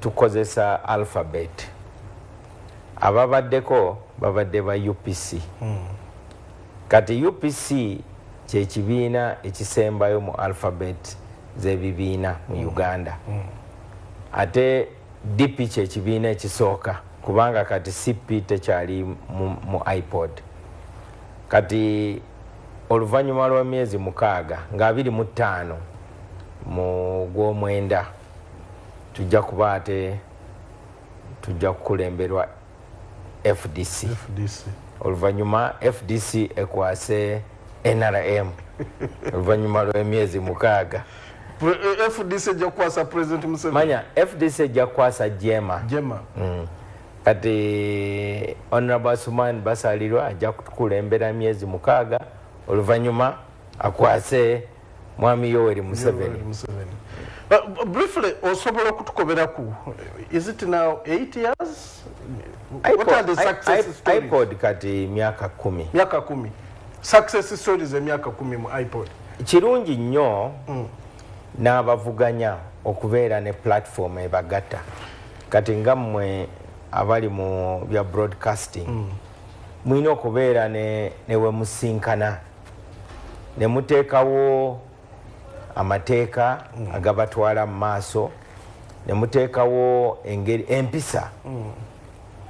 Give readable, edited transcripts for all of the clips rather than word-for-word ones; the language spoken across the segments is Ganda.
tukozesa alphabet. Ababaddeko babadde ba UPC. Kati UPC kye kibiina ekisembayo mu alphabet z'ebibiina mu Uganda. Ate DP kye kibiina ekisooka kubanga kati CP tekyali mu iPod. Kati oluvannyuma lw'emyezi 6 nga 25 mu gw'omwenda tujja kuba ate tujja kukulemberwa FDC. Oluvannyuma FDC ekwase NRM oluvannyuma lw'emyezi 6. FDC ejja kukwasa President Museveni. Manya FDC ejja kukwasa Jema. Kati Honorable Asuman basalirwa ajja kutukulembera emyezi 6 oluvannyuma akwase Mwami Yoweri Museveni. Briefly, osobola okutukoberaku, is it now 8 years? What are the success stories? iPod kati myaka 10. Myaka 10. Success stories emyaka 10 mu iPod. Kirungi nnyo n'abavuganya okubeera ne platform ebagatta. Kati nga mmwe abali mu bya broadcasting mwina okubeera ne we musinkana ne muteekawo amateeka agabatwala mu maaso, ne muteekawo engeri empisa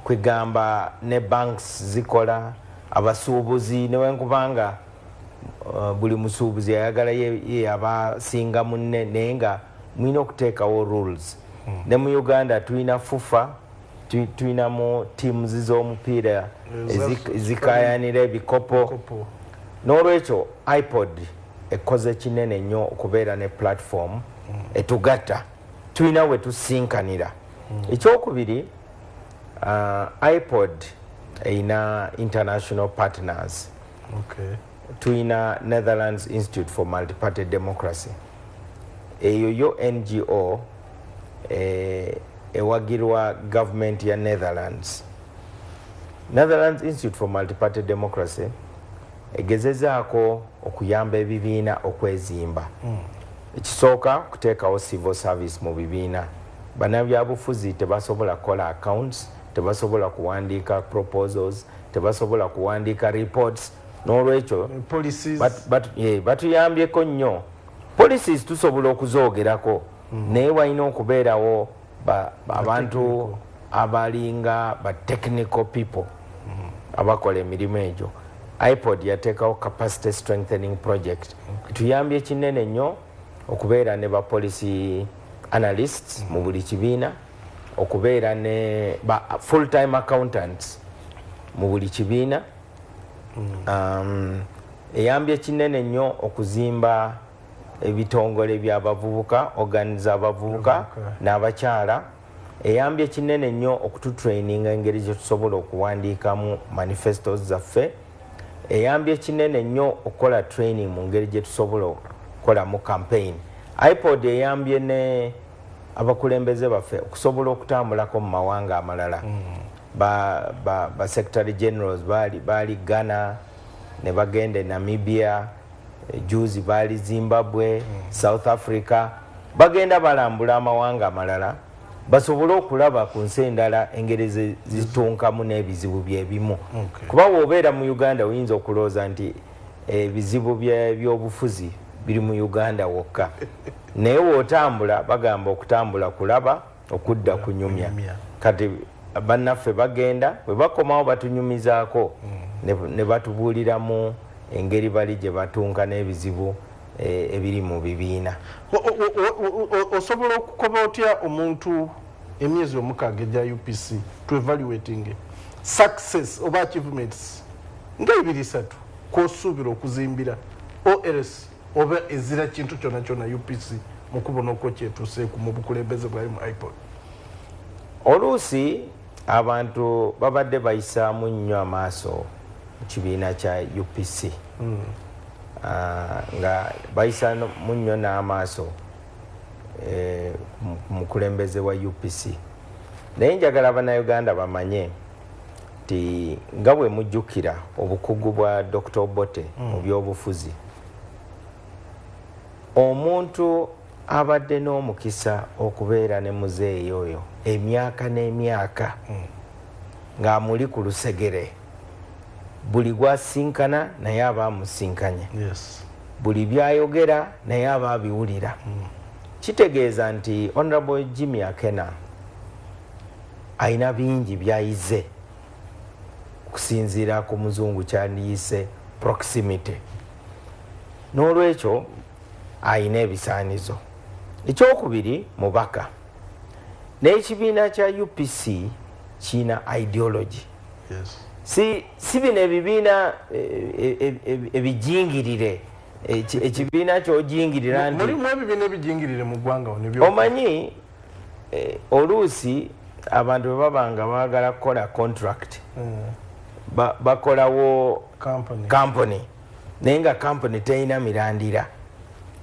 kwegamba ne banks zikola, abasuubuzi newenkubanga buli musuubuzi ayagala ye abasinga munne naye nga mwina okuteekawo rules. Ne mu Uganda tulina FUFA, tulinamu teams z'omupiira ezikayanira ebikopo. N'olwekyo iPod ekoze kinene nnyo okubeera ne platform etugatta, tulina we tusinkanira. Ekyokubiri, iPod eyina international partners. Tulina Netherlands Institute for Multi-Party Democracy. Eyo yo NGO ewagirwa government ya Netherlands. Netherlands Institute for Multi-Party Democracy egezezaako okuyamba ebibiina okwezimba. Ekisooka kuteekawo civil service mu bibiina. Bannabyabufuzi tebasobola kukola accounts, tebasobola kuwandiika proposals, tebasobola kuwandiika reports. N'olwekyo batuyambyeko nnyo. Policies tusobola okuzoogerako naye walina okubeerawo abantu abalinga ba technical people abakola emirimu egyo. iPod yateekawo capacity strengthening project. Tuyambye kinene nnyo okubeera ne ba policy analysts mu buli kibiina, okubeera ne ba full time accountants mu buli kibiina. Eyambye kinene nnyo okuzimba ebitongole by'abavubuka, organiza abavubuka n'abakyala. Eyambye kinene nnyo okututraininga engeri gye tusobola okuwandiikamu manifestos zaffe. Eyambye kinene nnyo okukola training mu ngeri gye tusobola okukolamu campaign. iPod eyambye ne abakulembeze baffe okusobola okutambulako mu mawanga amalala. Ba secretary generals bali Ghana, ne bagende Namibia, juzi bali Zimbabwe, South Africa, bagenda balambula amawanga amalala basobole okulaba ku nsi endala engeri zitunkamu n'ebizibu byebimu. Kuba wobeera mu Uganda oyinza okulooza nti ebizibu by'obufuzi biri mu Uganda wokka. Naye wootambula bagamba okutambula kulaba, okudda kunyumya. Kati bannaffe bagenda bwe bakomawo batunyumizaako ne batubuuliramu engeri bali gye batunka n'ebizibu ebiri mu bibiina. Osobola okukoba otya omuntu emyezi 6 egya UPC to evaluating success oba achievements nga 2-3 k'osuubira okuzimbira OLS oba ezira kintu kyonna kyonna UPC mu kubona okwo kyetuuseeku mu bukulembeze bwayo mu iPod? Oluusi abantu babadde bayisaamu nnyo amaaso mu kibiina kya UPC. Nga bayisa nnyo n'amaaso mukulembeze wa UPC. Naye njagala Bannayuganda bamanye nti nga bwe mujjukira obukugu bwa Dr. Obote mu by'obufuzi, omuntu abadde n'omukisa okubeera ne muzeeyi oyo emyaka n'emyaka ng'amuli ku lusegere, buli gwasinkana naye aba amusinkanye, buli byayogera naye aba abiwulira. Kitegeeza nti Honorable Jimmy Akena ayina bingi byayize okusinziira ku muzungu kyandiyise proximity, n'olwekyo ayina ebisaanizo. Ekyokubiri, mubaka, n'ekibiina kya UPC kiina ideology. Si bino ebibiina ebijingirire, ekibiina kyojingirira nti mulimu ebibiina ebijingirire mu ggwanga. Omanyi oluusi abantu bwe baba nga baagala kukola contract bakolawo company naye nga company terina mirandira,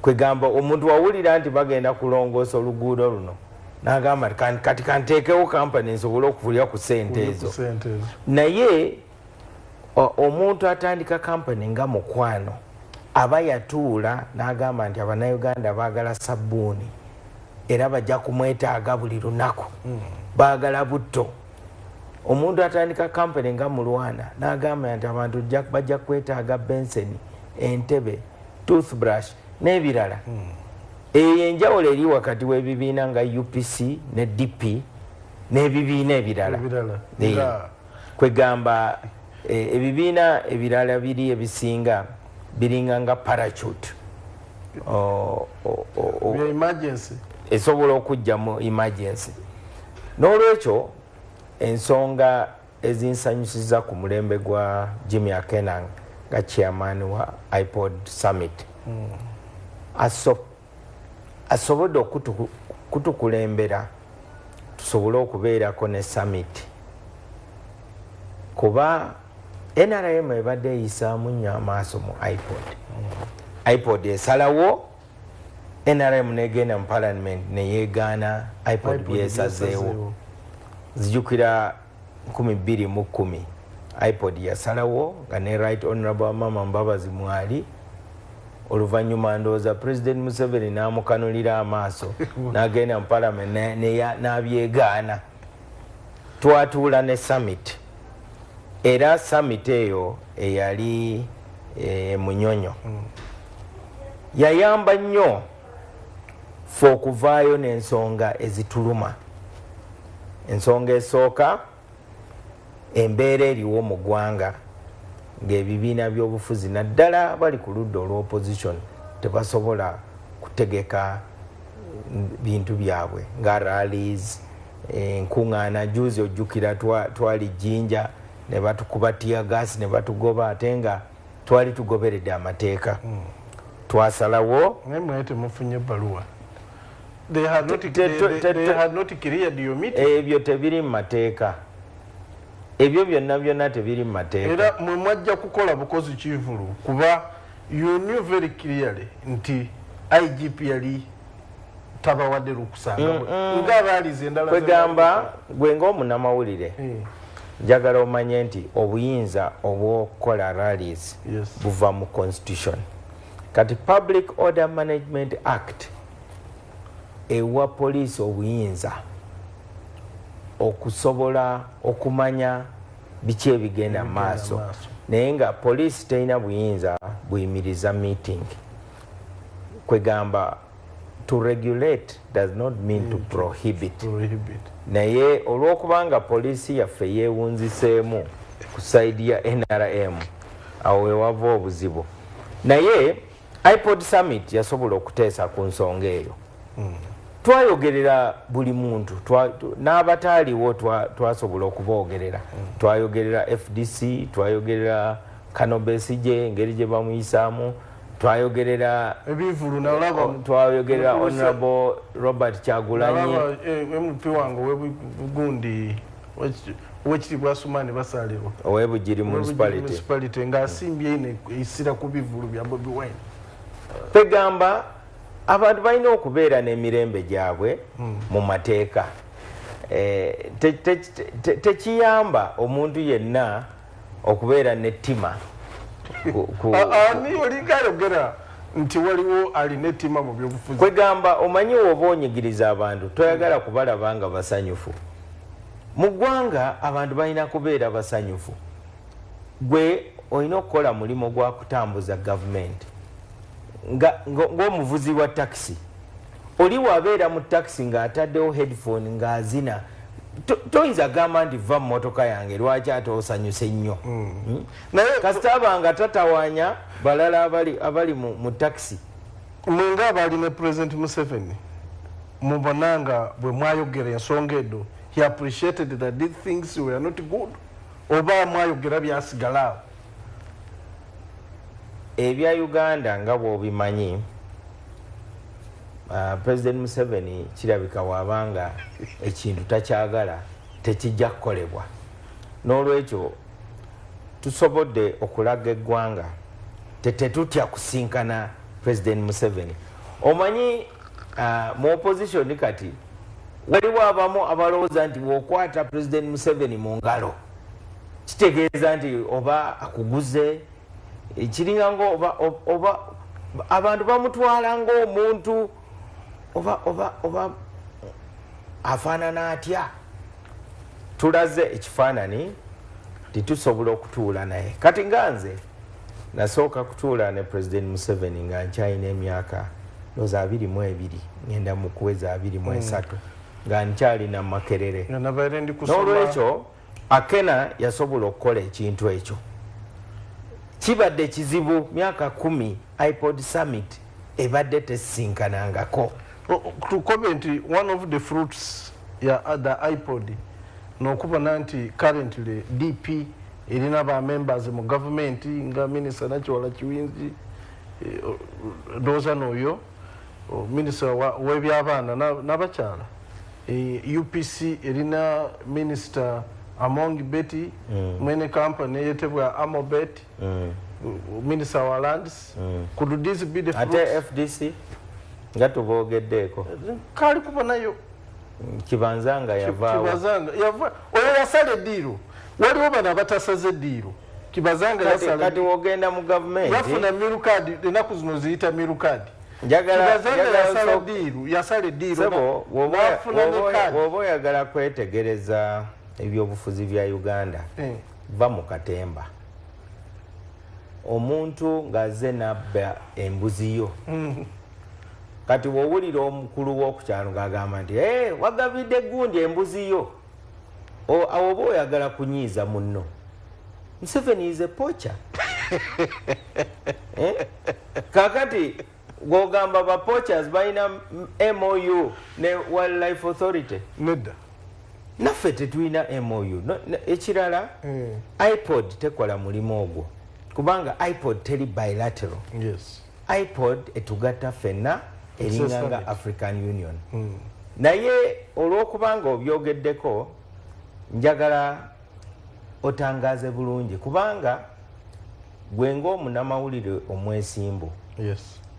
kwegamba omuntu wawulira nti bagenda kulongoosa oluguudo luno n'agamba kati kanteekewo company nsobole okuvulira ku ssente ezo. Naye omuntu atandika company nga mukwano aba yatuula n'agamba nti Abannayuganda baagala sabbuuni era bajja kumwetaaga buli lunaku, baagala butto. Omuntu atandika company nga mulwana n'agamba nti abantu bajja kwetaaga benseni, entebe, toothbrush n'ebirala. Eyo enjawulo eri wakati w'ebibiina nga UPC ne DP n'ebibiina ebirala. Kwegamba ebibiina ebirala biri ebisinga biringa nga parachute esobola okujja mu emergency. N'olwekyo ensonga ezinsanyusiza ku mulembe gwa Jimmy Akena nga chairman wa iPod Summit asobodde okutukulembera tusobole okubeerako ne summit, kuba NRM ebadde eyisaamu nnyo amaaso mu iPod esalawo, NRM negenda mu parliament neyeegaana iPod byesazeewo. Zijjukira 2010 iPod yasalawo nga ne Right Honorable Mama Mbabazi mwali, oluvannyuma ndowooza President Museveni n'amukanulira amaaso n'agenda mu parliament n'abyegaana. Twatuula ne summit, era summit eyo eyali Munyonyo yayamba nnyo fe okuvaayo n'ensonga ezituluma. Ensonga esooka, embeera eriwo mu ggwanga ng'ebibiina by'obufuzi naddala bali ku ludda olw'opposition tebasobola kutegeka bintu byabwe nga rallies, enkuŋŋaana. Juzi ojjukira twali Jinja ne batukuba teargas ne batugoba ate nga twali tugoberedde amateeka. Twasalawo naye temufunye ebbaluwa. They had not cleared your meeting. Ebyo tebiri mu mateeka, ebyo byonna tebiri mu mateeka. Era mwe mwajja kukola bukozi kivulu kuba you knew very clearly nti IGP yali tabawadde lukusanga nga rallies endala. Kwegamba gwe ng'omunnamawulire njagala omanye nti obuyinza obw'okukola rallies buva mu constitution. Kati Public Order Management Act ewa poliisi obuyinza okusobola okumanya biki ebigenda maaso, naye nga poliisi terina buyinza buyimiriza meeting. Kwegamba to regulate does not mean to prohibit. Naye olw'okubanga poliisi yaffe yeewunziseemu ku saidi ya NRM, awo wewava obuzibu. Naye iPod Summit yasobola okuteesa ku nsonga eyo. Twayogerera buli muntu, n'abataaliwo twasobola okuboogerera. Twayogerera FDC, twayogerera Kano Besigye engeri gye bamuyisaamu, twayogerera ebivulu nalaba, twayogerera Honorable Robert Kyagulanyi, MP wange webugundi wekitibwa Asumani basalirwa ow'Ebugiri municipality ng'asimbye ine isira ku bivulu bya Bobi Wine. Kwegamba abantu balina okubeera n'emirembe gyabwe mu mateeka. Tekiyamba omuntu yenna okubeera n'ettima. Ani olinga ayogera nti waliwo alina ettima mu byobufuzi kwegamba omanyi oba onyigiriza abantu toyagala kubalaba nga basanyufu mu ggwanga abantu balina kubeera basanyufu gwe olina okukola mulimu gwa kutambuza gavumenti ng'omuvuzi wa takisi oli wabeera mu takisi ng'ataddeho headphone ng'azina toyinza gamba nti va mu motoka yange lwaki ate osanyuse nnyo kasita abanga tatawanya balala abali mu takisi mwenga abali ne President Museveni mubona nga bwe mwayogera ensonga edo he appreciated that these things were not good oba mwayogera byasigalawo ebya Uganda nga bw'obimanyi President Museveni kirabika wabanga ekintu takyagala tekijja kukolebwa n'olwekyo tusobodde okulaga eggwanga tetutya kusinkana President Museveni omanyi mu opposition kati waliwo abamu abalowooza nti bw'okwata President Museveni mu ngalo kitegeeza nti oba akuguze kiringa ngo oba abantu bamutwala ng'omuntu oba afaanana atya tulaze ekifaanani titusobola okutuula naye kati nga nze nasooka kutuula ne President Museveni nga nkyalina emyaka loza 22 ngenda mu kuweza 23 nga nkyalina makerere n'olwekyo akena yasobola okukola ekintu ekyo kibadde kizibu myaka 10 iPod Summit ebadde tesinkanangako to comment one of the fruits the iPod nokubona nti currently DP erina ba members mu government nga minister Nakiwala Kiwinzi Doza Noyo minister w'ebyabana n'abakyala UPC erina minister among Betty mwene company yetebwa Amobet minister wa lands could this be the fruits ate FDC nga tuboogeddeeko kali kubonayo kibanzanga yavaawo oyo yasala eddiiro waliwo bano abatasaze eddiiro kibazanga kati wogenda mu gavumenti yafuna mirukadi enaku zino ziyita mirukadi yasala eddiiro woba oyagala kwetegereza ebyobufuzi bya Uganda va mu katemba omuntu ng'azze n'abba embuzi yo kati wowulira omukulu w'okukyalo ng'agamba nti wagabidde gundi embuzi yo oba oyagala kunyiiza munno Museveni is a poacher kakati gwogamba ba poachers balina MOU ne Wildlife Authority nedda naffe tetulina MOU ekirala iPod tekola mulimu ogwo kubanga iPod teri bilateral iPod etugatta ffenna eringanga African Union naye olw'okubanga obyogeddeko njagala otangaze bulungi kubanga gwe ng'omunnamawulire omwesimbu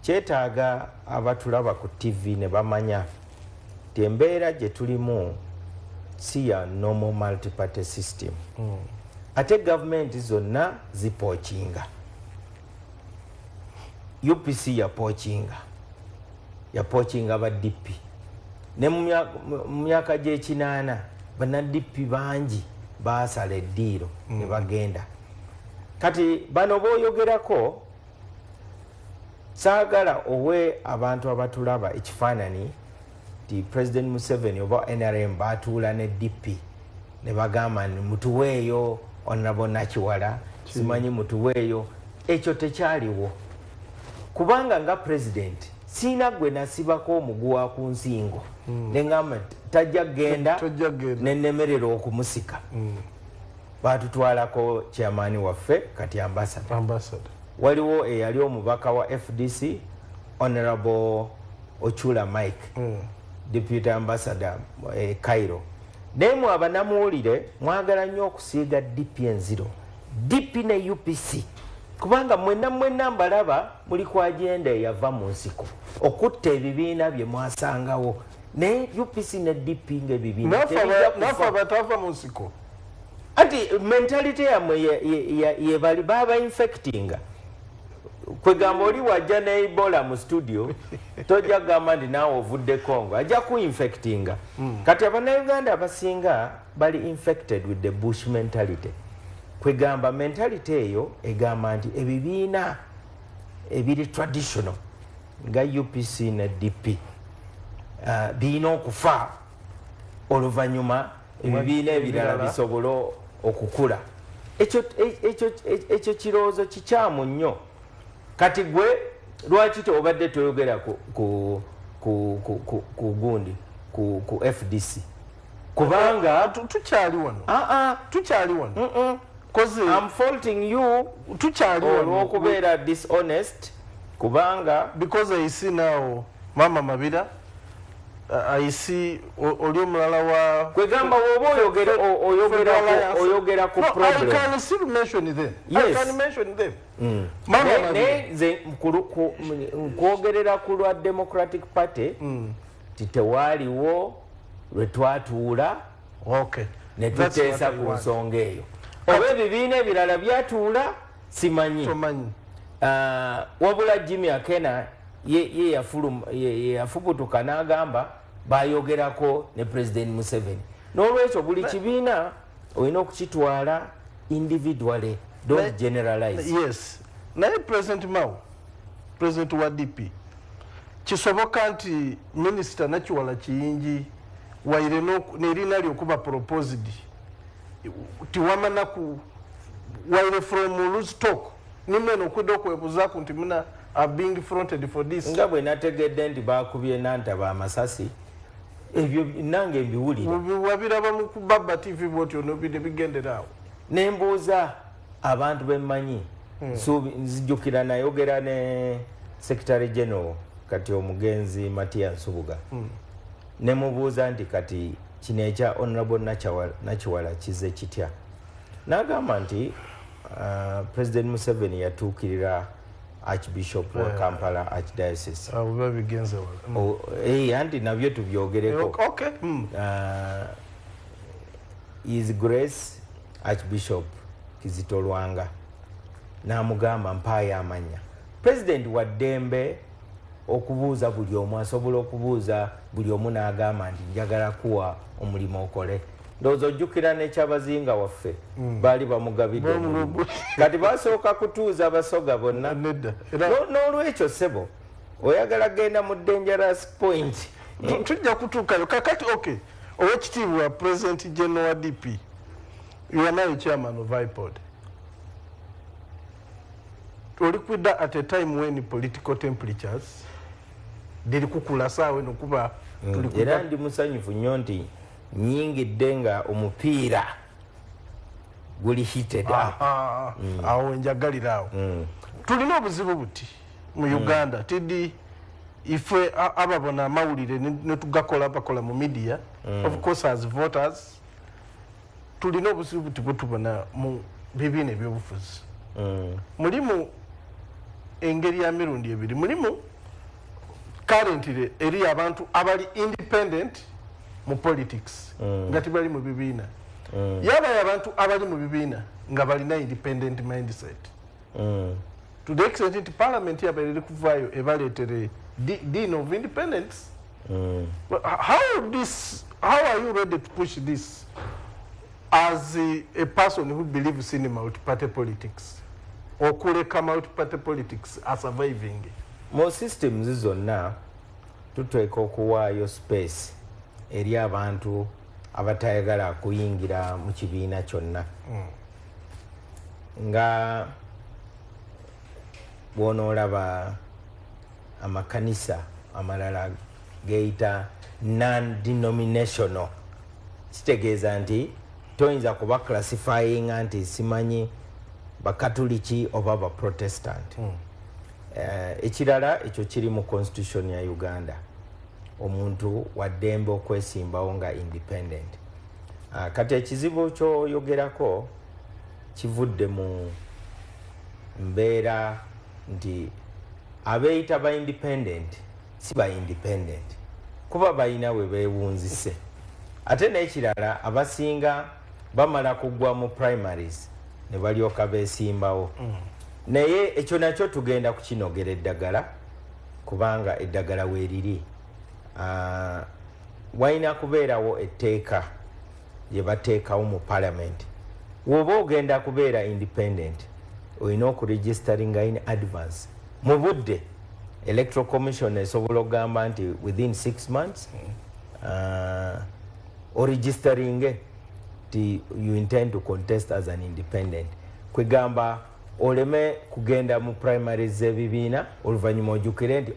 kyetaaga abatulaba ku TV ne bamanya ti embeera gye tulimu si ya normal multi-party system ate gavumenti zonna zipookinga UPC yapookinga ba DP ne mu myaka gy'ekinaana bana DP bangi baasala eddiiro ne bagenda kati bano booyogerako saagala owe abantu abatulaba ekifaanani ti President Museveni oba NRM baatuula ne DP ne bagamba ni mutuweeyo Honorable Nakiwala simanyi mutuweeyo ekyo tekyaliwo kubanga nga president siina gwe nasibako omuguwa ku nsingo nengamba tajja genda nenemerera okumusika baatutwalako chairman waffe kati ambassador waliwo eyali omubaka wa FDC Honorable Ochula Mike deputy ambassador Cairo naye abanamuwulire mwagala nnyo okusiiga DP enziro DP ne UPC kubanga mwenna mbalaba muli ku agenda eyava mu nsiko okutta ebibiina bye mwasangawo ne UPC ne DP ng'ebibiina nafa batava mu nsiko anti mentality yamwe ye bali baba infectinga kwegamba oli wajja ne Ebola mu studio tojja gamba ndi naawe ovudde Congo ajja ku infectinga kati abannayuganda abasinga bali infected with the bush mentality kwegamba mentality eyo egamba nti ebibiina ebiri traditional nga UPC ne DP birina okufa oluvannyuma ebibiina ebirala bisobole okukula ekyo kirowoozo kikyamu nnyo kati gwe lwaki tobadde toyogera ku gundi ku FDC kubanga tukyali wano I'm faulting you tukyali wano olw'okubeera dishonest kubanga because I see now Mama Mabira I see oli omulala wa kwegamba woba oyogera ku problem I can still mention them. Yes. I can mention them. Mama nze nkwogerera ku lwa Democratic Party titewaaliwo lwe twatuula ne tuteesa ku nsonga eyo oba ebibiina ebirala byatuula simanyi wabula Jimmy Akena ye yafubutuka n'agamba bayogerako ne President Museveni n'olwekyo buli kibiina olina okukitwala individually don't generalize. Yes, naye President Mao President wa DP kisoboka nti Minister Nakiwala Kiyingi waire nerina lyokuba proposed tiwamana ku waire from loose talk nimwe nokudde okwebuzaku nti muna are being fronted for this nga bwe nategedde nti bakubye nantaba amasasi ebyo nange mbiwulira wabiraba mu kubaba TV bwotyo nobide bigenderaawo nembuuza abantu bemmanyi nzijjukira nayogera ne Secretary General kati omugenzi Matia Nsubuga nemubuuza nti kati kino ekya Honorable Nakiwala kize kitya n'agamba nti President Museveni yatuukirira Archbishop wa Kampala Archdiocese bigenze wala anti nabyo tubyogereko His Grace Archbishop Kizito Lwanga n'amugamba mpaayo amanya President wa ddembe okubuuza buli omu asobola okubuuza buli omu n'agamba nti njagala kuwa omulimu okole ndowooza ojjukira n'ekyabazinga waffe baali bamugabidde kati basooka kutuuza abasoga bonna n'olwekyo ssebo oyagala genda mu dangerous point tujja kutuukayo kakati owekitiibwa President General wa DP you are now chairman of IPOD oli kwidda at a time when political temperatures diri kukula saawe nokuba era ndi musanyufu nnyo nti nyingidde nga omupiira guli heated awo njagalira awo tulina obuzibu buti mu Uganda tidi ife ababona amawulire netugakola bakola mu media of course as voters tulina obuzibu buti bwetubona mu bibiina ebyobufuzi mulimu engeri ya mirundi ebiri mulimu currently eri abantu abali independent mu politics nga tibali mu bibiina yabayo abantu abali mu bibiina nga balina independent mindset to the extent nti parliament yabaire eri kuvaayo ebaleetere dean of independence how are you ready to push this as a person who believes in multi-party politics okuleka multi-party politics are surviving mu systems zonna tuteeka okuwaayo space eri abantu abatayagala kuyingira mu kibiina kyonna nga bwonoolaba amakanisa amalala geita non-denominational kitegeeza nti toyinza kuba classifying nti simanyi bakatuliki oba baprotestant ekirala ekyo kiri mu constitution ya Uganda omuntu waddembe okwesimbawo nga independent kati ekizibu kyoyogerako kivudde mu mbeera nti abeeyita ba independent si ba independent kuba balina we beewunzise ate n'ekirala abasinga bamala kugwa mu primaries ne balyoka beesimbawo naye ekyo nakyo tugenda kukinogera eddagala kubanga eddagala weeriri. Walina kubeerawo etteeka lye bateekawo mu parliament. Woba ogenda kubeera independent olina okuregistaringa in advance mu budde. Electoral Commission esobola okugamba nti within 6 months oregisteringe ti you intend to contest as an independent. Kwegamba oleme kugenda mu primaries z'ebibiina oluvannyuma ojjukire nti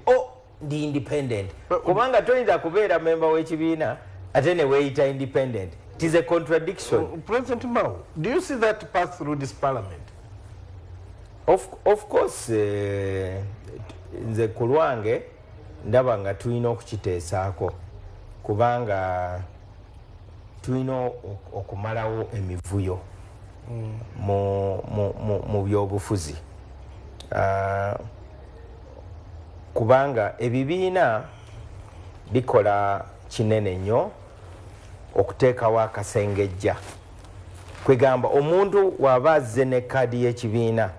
ndi independent kubanga toyinza kubeera member w'ekibiina ate ne weeyita independent. It is a contradiction. President Mao, do you see that pass through this parliament? Of course, nze ku lwange ndaba nga tulina okukiteesaako kubanga tulina okumalawo emivuyo mu byobufuzi. Kubanga ebibiina bikola kinene nnyo okuteekawo akasengejja. Kwegamba omuntu waba azze ne kaadi y'ekibiina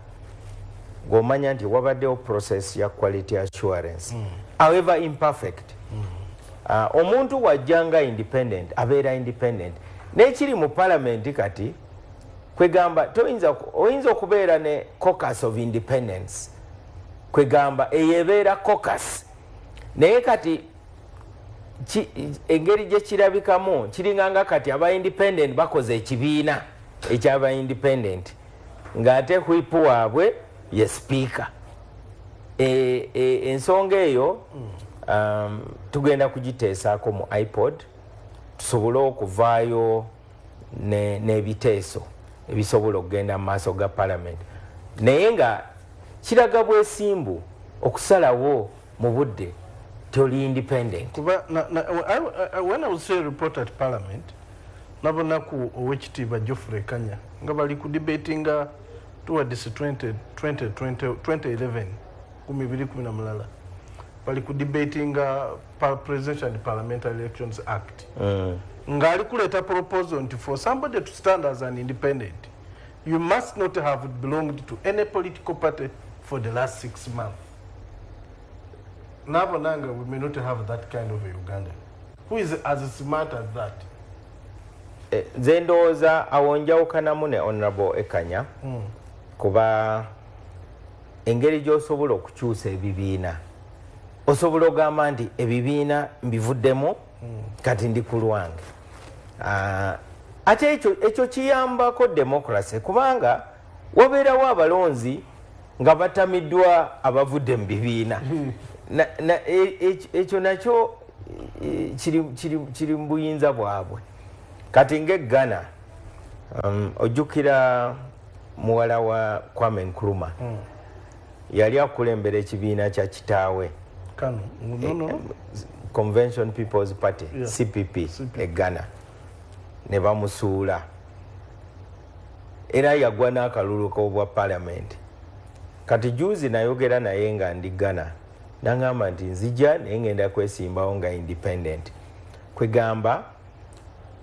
ng'omanya nti wabaddewo process ya quality assurance however imperfect. Omuntu wajjanga independent abeera independent. N'ekiri mu parliament kati kwegamba oyinza okubeera ne caucus of independence. Kwegamba eyebeera caucus naye kati engeri gye kirabikamu kiringanga kati aba independent bakoze ekibiina ekyaba independent ng'ate whip waabwe ye speaker. Ensonga eyo tugenda kugiteesaako mu iPod tusobole okuvaayo n'ebiteeso ebisobola okugenda mu maaso ga parliament naye nga kiraga bwesimbu okusalawo mu budde toli independent. When I was saying report at parliament nabonaku owekitiibwa Geoffrey Kanya nga bali ku debatinga towards 2011 2018 bali ku debatinga presidential and parliamentary elections act nga ali kuleta proposal nti for somebody to stand as an independent you must not have belonged to any political party for the last 6 months. Nabonanga, we may not have that kind of a Ugandan who is as smart as that. Zendoza awonjawukanamu ne Honorable Ekanya kuba engeri gy'osobola okukyusa ebibiina osobola ogamba nti ebibiina mbivuddemu kati ndi ku lwange. Ate ekyo kiyambako democracy kubanga wabeerawo abalonzi nga batamiddwa abavudde mu bibiina. Ekyo nakyo kiri mu buyinza bwabwe. Kati ng'eggana ojjukira muwala wa Kwame Nkrumah yali akulembera ekibiina kya kitaawe Convention People's Party CPP eggana ne bamusuula era yagwa n'akalulu k'obwa parliament. Kati juzi nayogera naye nga ndi Ghana nangamba nti nzija naye ngenda kwesimbawo nga independent. Kwegamba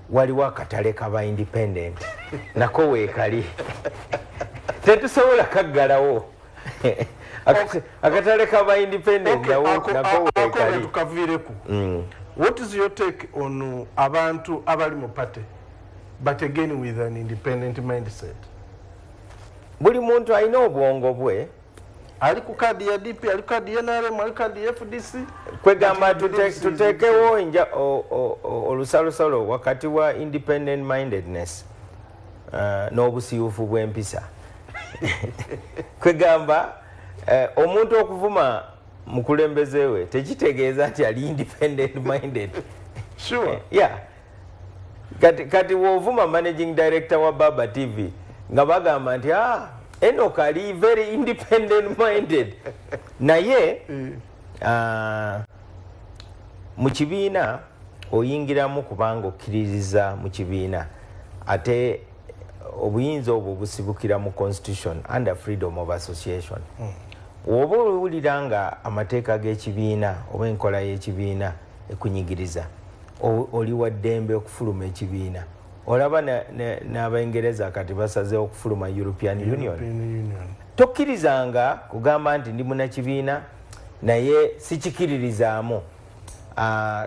waliwo akatale kaba independent nako weekali tetusobola kaggalawo. Akatale kaba independent nako weekali. What is your take on abantu abali mu party but again with an independent mindset? Buli muntu alina obwongo bwe. Ali ku kadi ya DP, ali ku kadi ya NRM, ali ku kadi ya FDC. Kwegamba tutekewo olusalosalo wakati wa independent mindedness n'obusiyufu bw'empisa. Kwegamba omuntu okuvuma mukulembeze we tekitegeeza nti ali independent minded. Sure. Yeah. Kati wovuma managing director wa Baba TV nga bagamba nti Enoch ali very independent minded. Naye mu kibiina oyingiramu kubanga okkiririza mu kibiina ate obuyinza obwo busibukira mu constitution under freedom of association. Oba owulira nga amateeka g'ekibiina oba enkola y'ekibiina ekunyigiriza oli wa ddembe okufuluma ekibiina olaba n'abaingereza kati basazeewo okufuluma European Union. Tokkirizanga kugamba nti ndi munnakibiina naye sikikiririzaamu.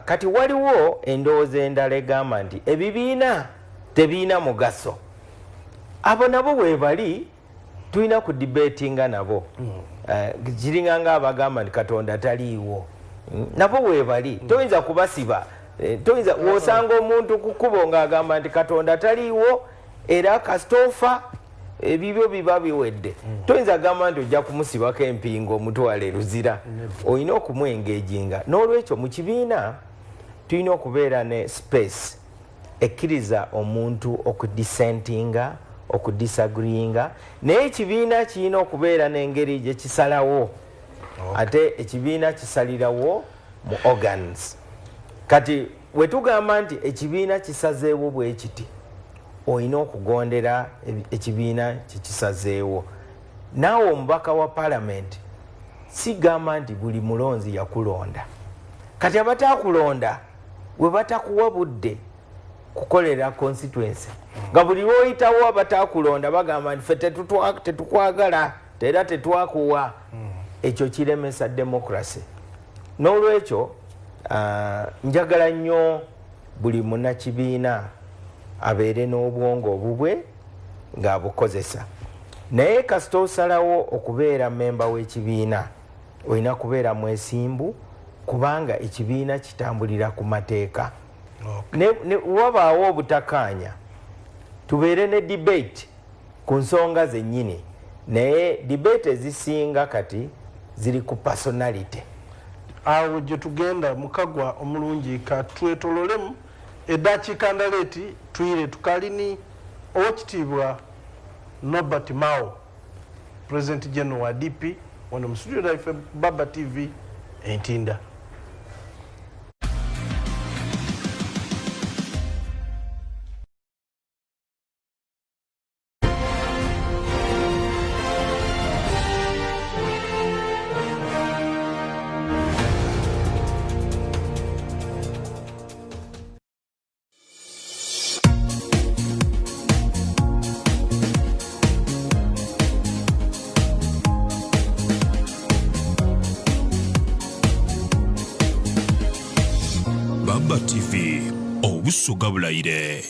Kati waliwo endowooza endala egamba nti ebibiina tebiina mugaso. Abo nabo bwe bali tulina ku debatinga nabo. Kiringa nga abagamba nti Katonda taliiwo. Nabo bwe bali toyinza kubasiba. Toyinza wosanga omuntu ku kkubo ng'agamba nti Katonda taliiwo era kasitofa ebibyo biba biwedde. Toyinza gamba nti ojja kumusibako empingo omutwale ruzira. Olina okumwengeejinga. N'olwekyo mu kibiina tulina okubeera ne space ekkiriza omuntu okudisentinga, okudisagreeinga, naye ekibiina kirina okubeera n'engeri gye kisalawo. Ate ekibiina kisalirawo mu organs. Kati wetugamba nti ekibiina kisazeewo bwe kiti, olina okugondera ekibiina kikisazeewo. Naawe omubaka wa palamenti sigamba nti buli mulonzi yakulonda. Kati abatakulonda we batakuwa budde kukolera constituency. Nga buli lwoyitawo abatakulonda bagamba nti ffe tetukwagala era tetwakuwa. Ekyo kiremesa democracy. N'olwekyo njagala nnyo buli munnakibiina abeere n'obwongo obubwe ng'abukozesa. Naye kasita osalawo okubeera memba w'ekibiina olina kubeera mwesimbu kubanga ekibiina kitambulira ku mateeka. Wabaawo obutakkaanya tubeere ne debate ku nsonga zennyini, naye debate ezisinga kati ziri ku personality. Awo gye tugenda Mukagwa omulungi katwetololemu eddakiika ndala eti tuyire tukalini Oweekitiibwa Norbert Mao, President General wa DP, wano mu studio liffe Baba TV Entinda. Baba TV, obusuga bulayire.